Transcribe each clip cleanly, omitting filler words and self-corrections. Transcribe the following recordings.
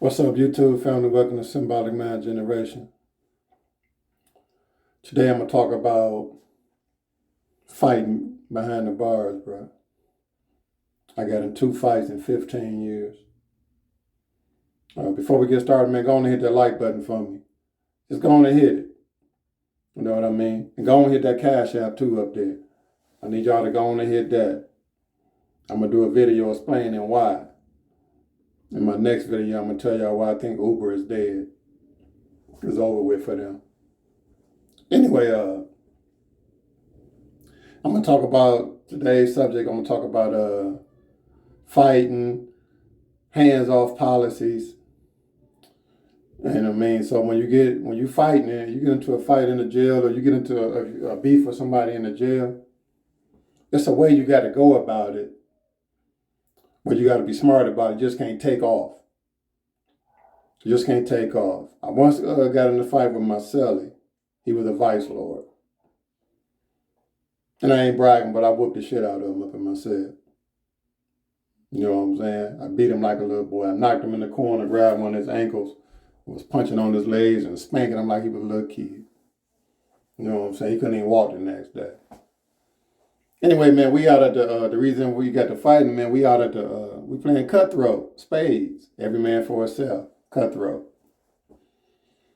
What's up, YouTube family? Welcome to Symbolic Mind Generation. Today I'm going to talk about fighting behind the bars, bro. I got in 2 fights in 15 years. Before we get started, man, go on and hit that like button for me. Just go on and hit it. You know what I mean? And go on and hit that Cash App too up there. I need y'all to go on and hit that. I'm going to do a video explaining why. In my next video, I'm going to tell y'all why I think Uber is dead. It's over with for them. Anyway, I'm going to talk about today's subject. I'm going to talk about fighting, hands-off policies. And I mean, so when you fighting, you get into a fight in the jail, or you get into a beef with somebody in the jail, it's a way you got to go about it. But you got to be smart about it. You just can't take off. You just can't take off. I once got in a fight with Marcelli. He was a vice lord. And I ain't bragging, but I whooped the shit out of him up in my cell. You know what I'm saying? I beat him like a little boy. I knocked him in the corner, grabbed one of his ankles, was punching on his legs and spanking him like he was a little kid. You know what I'm saying? He couldn't even walk the next day. Anyway, man, we out at the reason we got to fighting, man, we out at we playing cutthroat, spades, every man for himself, cutthroat.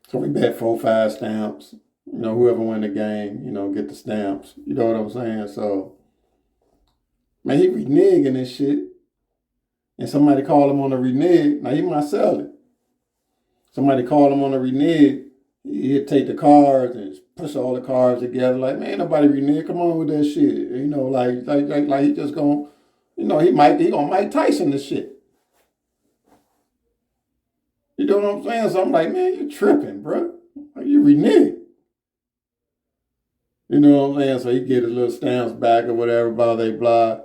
So we bet 4, 5 stamps, you know, whoever win the game, you know, get the stamps, you know what I'm saying? So, man, he reneging this shit, and somebody called him on a renege. Now, he might sell it. Somebody called him on a renege, he'd take the cards and push all the cards together. Like, man, ain't nobody renege. Come on with that shit. You know, like he just gonna, you know, he gonna Mike Tyson this shit. You know what I'm saying? So I'm like, man, you tripping, bro. Like, you renege. You know what I'm saying? So he get his little stamps back or whatever, blah, blah, blah.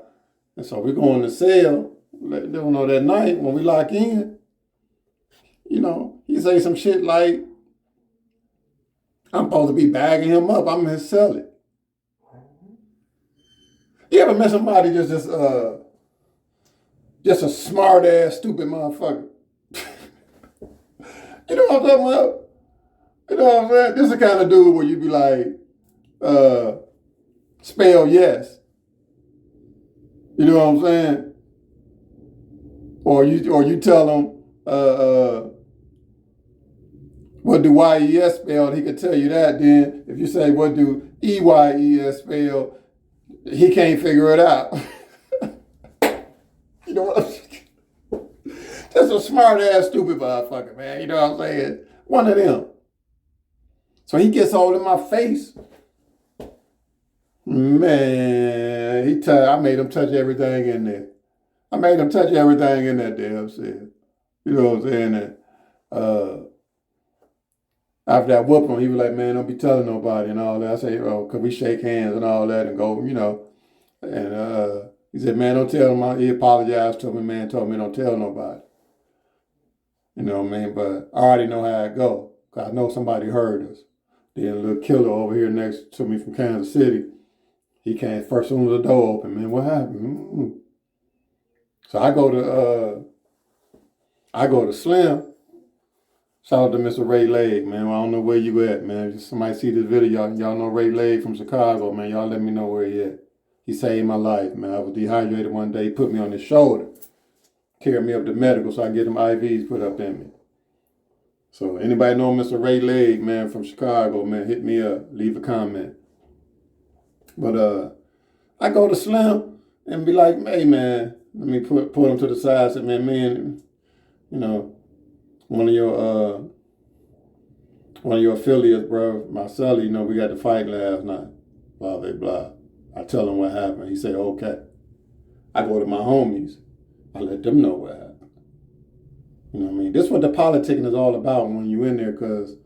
And so we going to sell. You know, that night when we lock in, you know, he say some shit like, I'm supposed to be bagging him up. I'm his seller. You ever met somebody just a smart ass, stupid motherfucker? You know what I'm talking about? You know what I'm saying? This is the kind of dude where you be like, spell yes. You know what I'm saying? Or you tell him, what do Y-E-S spell? He could tell you that. Then if you say, what do E-Y-E-S spell? He can't figure it out. You know what I'm saying? Just a smart ass, stupid motherfucker, man. You know what I'm saying? One of them. So he gets all in my face. Man, I made him touch everything in there. I made him touch everything in that damn shit. You know what I'm saying? After I whooped him, he was like, man, don't be telling nobody and all that. I say, oh, could we shake hands and all that and go, you know. And he said, man, don't tell him. He apologized to me, man, told me don't tell nobody. You know what I mean? But I already know how it go. Cause I know somebody heard us. Then a little killer over here next to me from Kansas City, he came first soon as the door opened, man, what happened? So I go to Slim. Shout out to Mr. Ray Leg, man. I don't know where you at, man. If somebody see this video, y'all know Ray Leg from Chicago, man. Y'all let me know where he at. He saved my life, man. I was dehydrated one day. He put me on his shoulder. Carried me up to medical so I get them IVs put up in me. So anybody know Mr. Ray Leg, man, from Chicago, man, hit me up. Leave a comment. But I go to Slim and be like, hey, man, let me pull him to the side. Say, man, you know, one of your affiliates, bro, Marcelli, you know, we got to fight last night. Blah, blah, blah. I tell him what happened. He say, okay. I go to my homies. I let them know what happened. You know what I mean? This is what the politicking is all about when you in there, because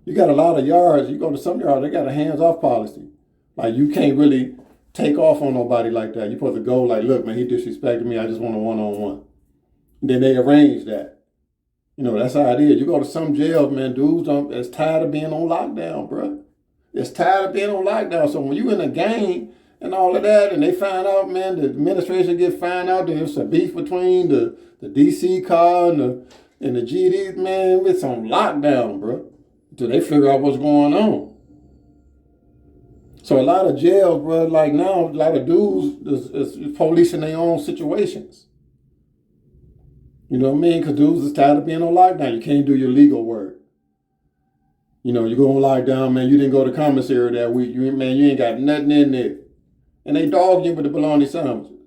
you got a lot of yards. You go to some yards, they got a hands-off policy. Like, you can't really take off on nobody like that. You're supposed to go like, look, man, he disrespected me. I just want a one-on-one. Then they arrange that. You know, that's how it is. You go to some jails, man, dudes it's tired of being on lockdown, bro. It's tired of being on lockdown. So when you in a gang and all of that, and they find out, man, the administration get found out that there's a beef between the DC car and and the GDs, man, it's on lockdown, bro, till they figure out what's going on. So a lot of jails, bro, like now, a lot of dudes is policing their own situations. You know what I mean? Because dudes is tired of being on lockdown. You can't do your legal work. You know, you go on lockdown, man, you didn't go to commissary that week. You ain't got nothing in there. And they dog you with the bologna sandwiches.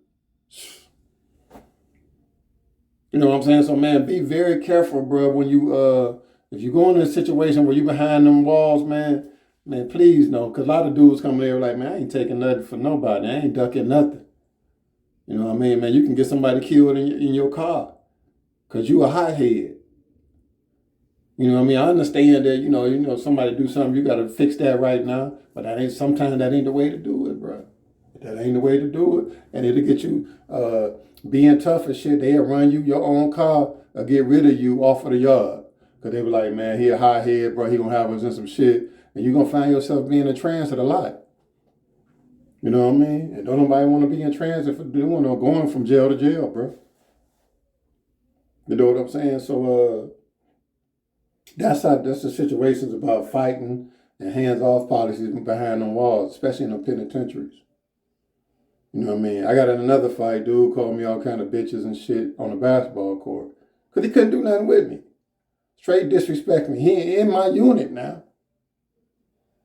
You know what I'm saying? So, man, be very careful, bro, when you, if you go in a situation where you behind them walls, man, please no. Because a lot of dudes come there like, man, I ain't taking nothing for nobody. I ain't ducking nothing. You know what I mean, man? You can get somebody killed in your car because you a hothead. You know what I mean? I understand that, you know, somebody do something, you got to fix that right now. But sometimes that ain't the way to do it, bro. That ain't the way to do it. And it'll get you being tough and shit. They'll run you your own car or get rid of you off of the yard. Because they be like, man, he a hothead, bro. He going to have us in some shit. And you're going to find yourself being in transit a lot. You know what I mean? And don't nobody want to be in transit for doing or going from jail to jail, bro. You know what I'm saying? So, that's the situations about fighting and hands-off policies behind them walls, especially in the penitentiaries. You know what I mean? I got in another fight, dude called me all kind of bitches and shit on the basketball court. Because he couldn't do nothing with me. Straight disrespect me. He ain't in my unit now.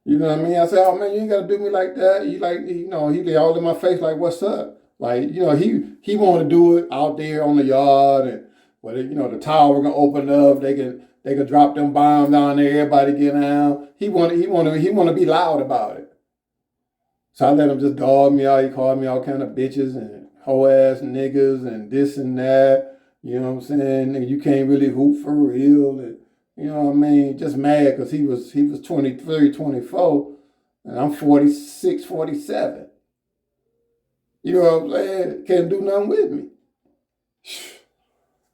You know what I mean? I said, oh man, you ain't got to do me like that. He lay all in my face like, what's up? Like, you know, he wanted to do it out there on the yard and where, you know, the tower gonna open up, they can drop them bombs down there, everybody get down. He want to be loud about it. So I let him just dog me out. He called me all kind of bitches and hoe ass niggas and this and that. You know what I'm saying? And you can't really hoop for real. And, you know what I mean? Just mad because he was 23, 24, and I'm 46, 47. You know what I'm saying? Can't do nothing with me.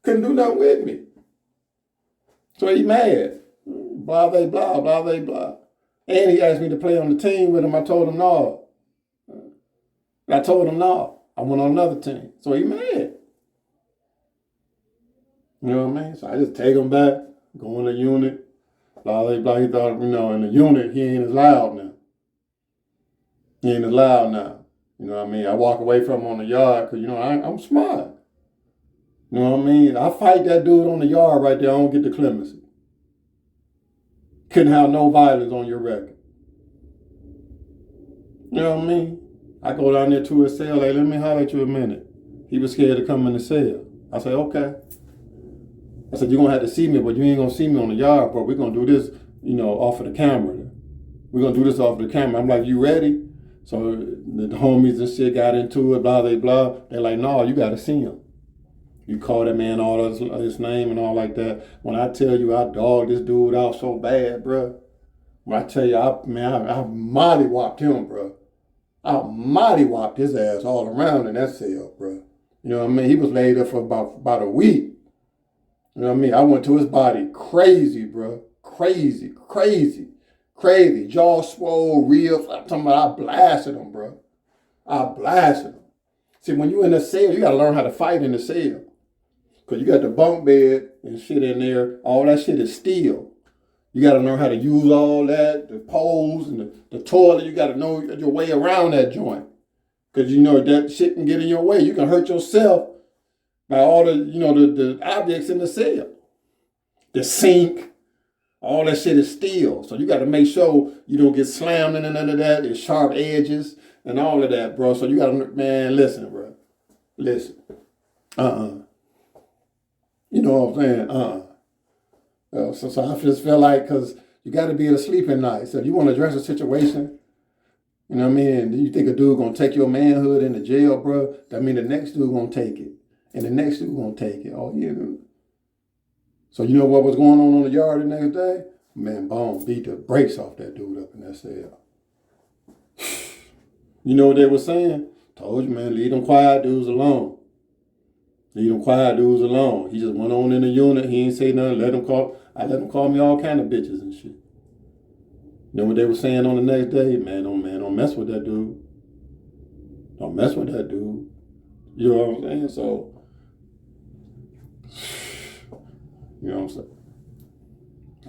Couldn't do nothing with me. So he mad. Blah, blah, blah, blah, blah, blah. And he asked me to play on the team with him. I told him no. I told him no. I went on another team. So he mad. You know what I mean? So I just take him back, go in the unit. Blah, blah, blah. He thought, you know, in the unit, he ain't as loud now. He ain't as loud now. You know what I mean? I walk away from him on the yard because, you know, I'm smart. You know what I mean? I fight that dude on the yard right there. I don't get the clemency. Couldn't have no violence on your record. You know what I mean? I go down there to his cell, like, let me holler at you a minute. He was scared to come in the cell. I said, okay. I said, you're going to have to see me, but you ain't going to see me on the yard, bro. We're going to do this, you know, off of the camera. We're going to do this off of the camera. I'm like, you ready? So the homies and shit got into it, blah, blah, blah. They're like, no, you got to see him. You call that man all his name and all like that. When I tell you I dogged this dude out so bad, bro. When I tell you, I mollywopped him, bro. I mollywopped his ass all around in that cell, bro. You know what I mean? He was laid up for about a week. You know what I mean? I went to his body crazy, bro. Crazy. Jaw swole, real. I'm talking about I blasted him, bro. I blasted him. See, when you in the cell, you got to learn how to fight in the cell. Because you got the bunk bed and shit in there. All that shit is steel. You got to learn how to use all that, the poles and the toilet. You got to know your way around that joint. Because, you know, that shit can get in your way. You can hurt yourself by all the, you know, the objects in the cell. The sink, all that shit is steel. So you got to make sure you don't get slammed into none of that. There's sharp edges and all of that, bro. So you got to, man, listen, bro. Listen. You know what I'm saying? So I just feel like, because you got to be able to sleep at night. So if you want to address a situation, you know what I mean? You think a dude going to take your manhood into jail, bro? That mean the next dude going to take it. And the next dude going to take it. Oh, yeah. So you know what was going on the yard the next day? Man, boom, beat the brakes off that dude up in that cell. You know what they were saying? Told you, man, leave them quiet dudes alone. Leave them quiet dudes alone. He just went on in the unit. He ain't say nothing. I let him call me all kind of bitches and shit. You know what they were saying on the next day? Don't mess with that dude. Don't mess with that dude. You know what I'm saying? So, You know what I'm saying?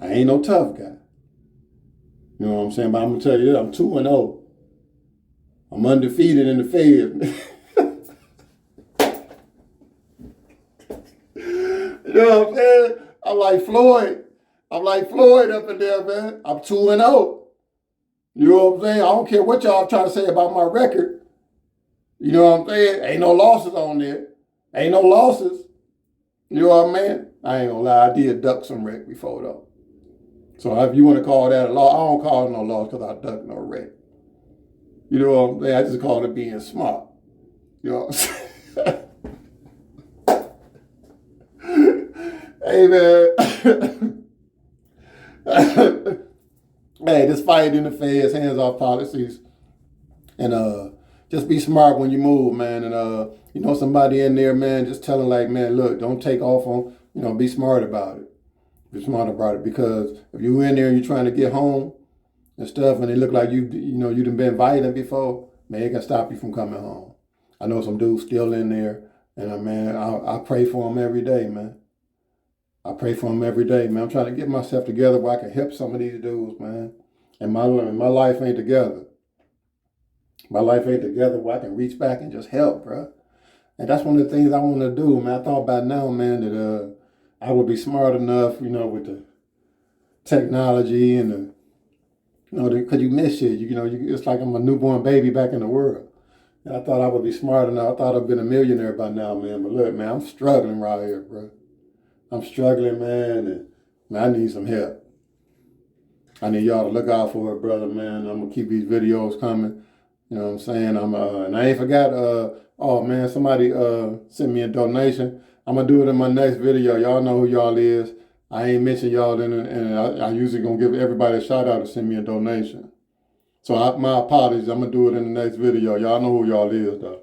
I ain't no tough guy. You know what I'm saying? But I'm gonna tell you this, I'm 2-0. I'm undefeated in the Fed. You know what I'm saying? I'm like Floyd. I'm like Floyd up in there, man. I'm 2-0. You know what I'm saying? I don't care what y'all trying to say about my record. You know what I'm saying? Ain't no losses on there. Ain't no losses. You know what I mean? I ain't gonna lie, I did duck some wreck before though. So if you want to call that a loss, I don't call it no loss because I ducked no wreck. You know what I'm saying? I just call it being smart. You know what I'm saying? Hey man. Hey, this fight in the Feds, hands off policies. And just be smart when you move, man. And you know, somebody in there, man, just telling like, man, look, don't take off on, you know, be smart about it. Be smart about it, because if you in there and you're trying to get home and stuff, and it look like you know, you done been violent before, man, it can stop you from coming home. I know some dudes still in there, and man, I pray for them every day, man. I pray for them every day, man. I'm trying to get myself together where I can help some of these dudes, man. And my life ain't together. My life ain't together where I can reach back and just help, bro. And that's one of the things I want to do, man. I thought about now, man, that I would be smart enough, you know, with the technology and the, you know, because you miss shit. It's like I'm a newborn baby back in the world. And I thought I would be smart enough. I thought I'd been a millionaire by now, man. But look, man, I'm struggling right here, bro. I'm struggling, man, and man, I need some help. I need y'all to look out for it, brother, man. I'm gonna keep these videos coming. You know what I'm saying? And I ain't forgot, oh man, somebody sent me a donation. I'm gonna do it in my next video. Y'all know who y'all is. I ain't mentioned y'all in it, and I usually gonna give everybody a shout out to send me a donation. So my apologies. I'm gonna do it in the next video. Y'all know who y'all is though.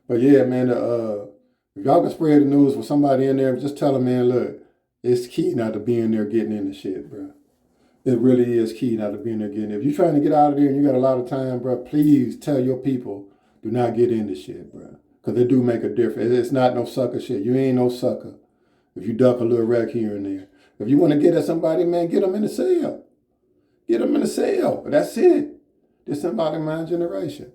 But yeah, man, if y'all can spread the news with somebody in there, just tell them, man, look, it's key not to be in there getting into shit, bro. It really is key not to be in there getting. If you're trying to get out of there and you got a lot of time, bro, please tell your people, do not get into shit, bro. Because it do make a difference. It's not no sucker shit. You ain't no sucker if you duck a little wreck here and there. If you want to get at somebody, man, get them in the cell. Get them in the cell. But that's it. This is about my generation.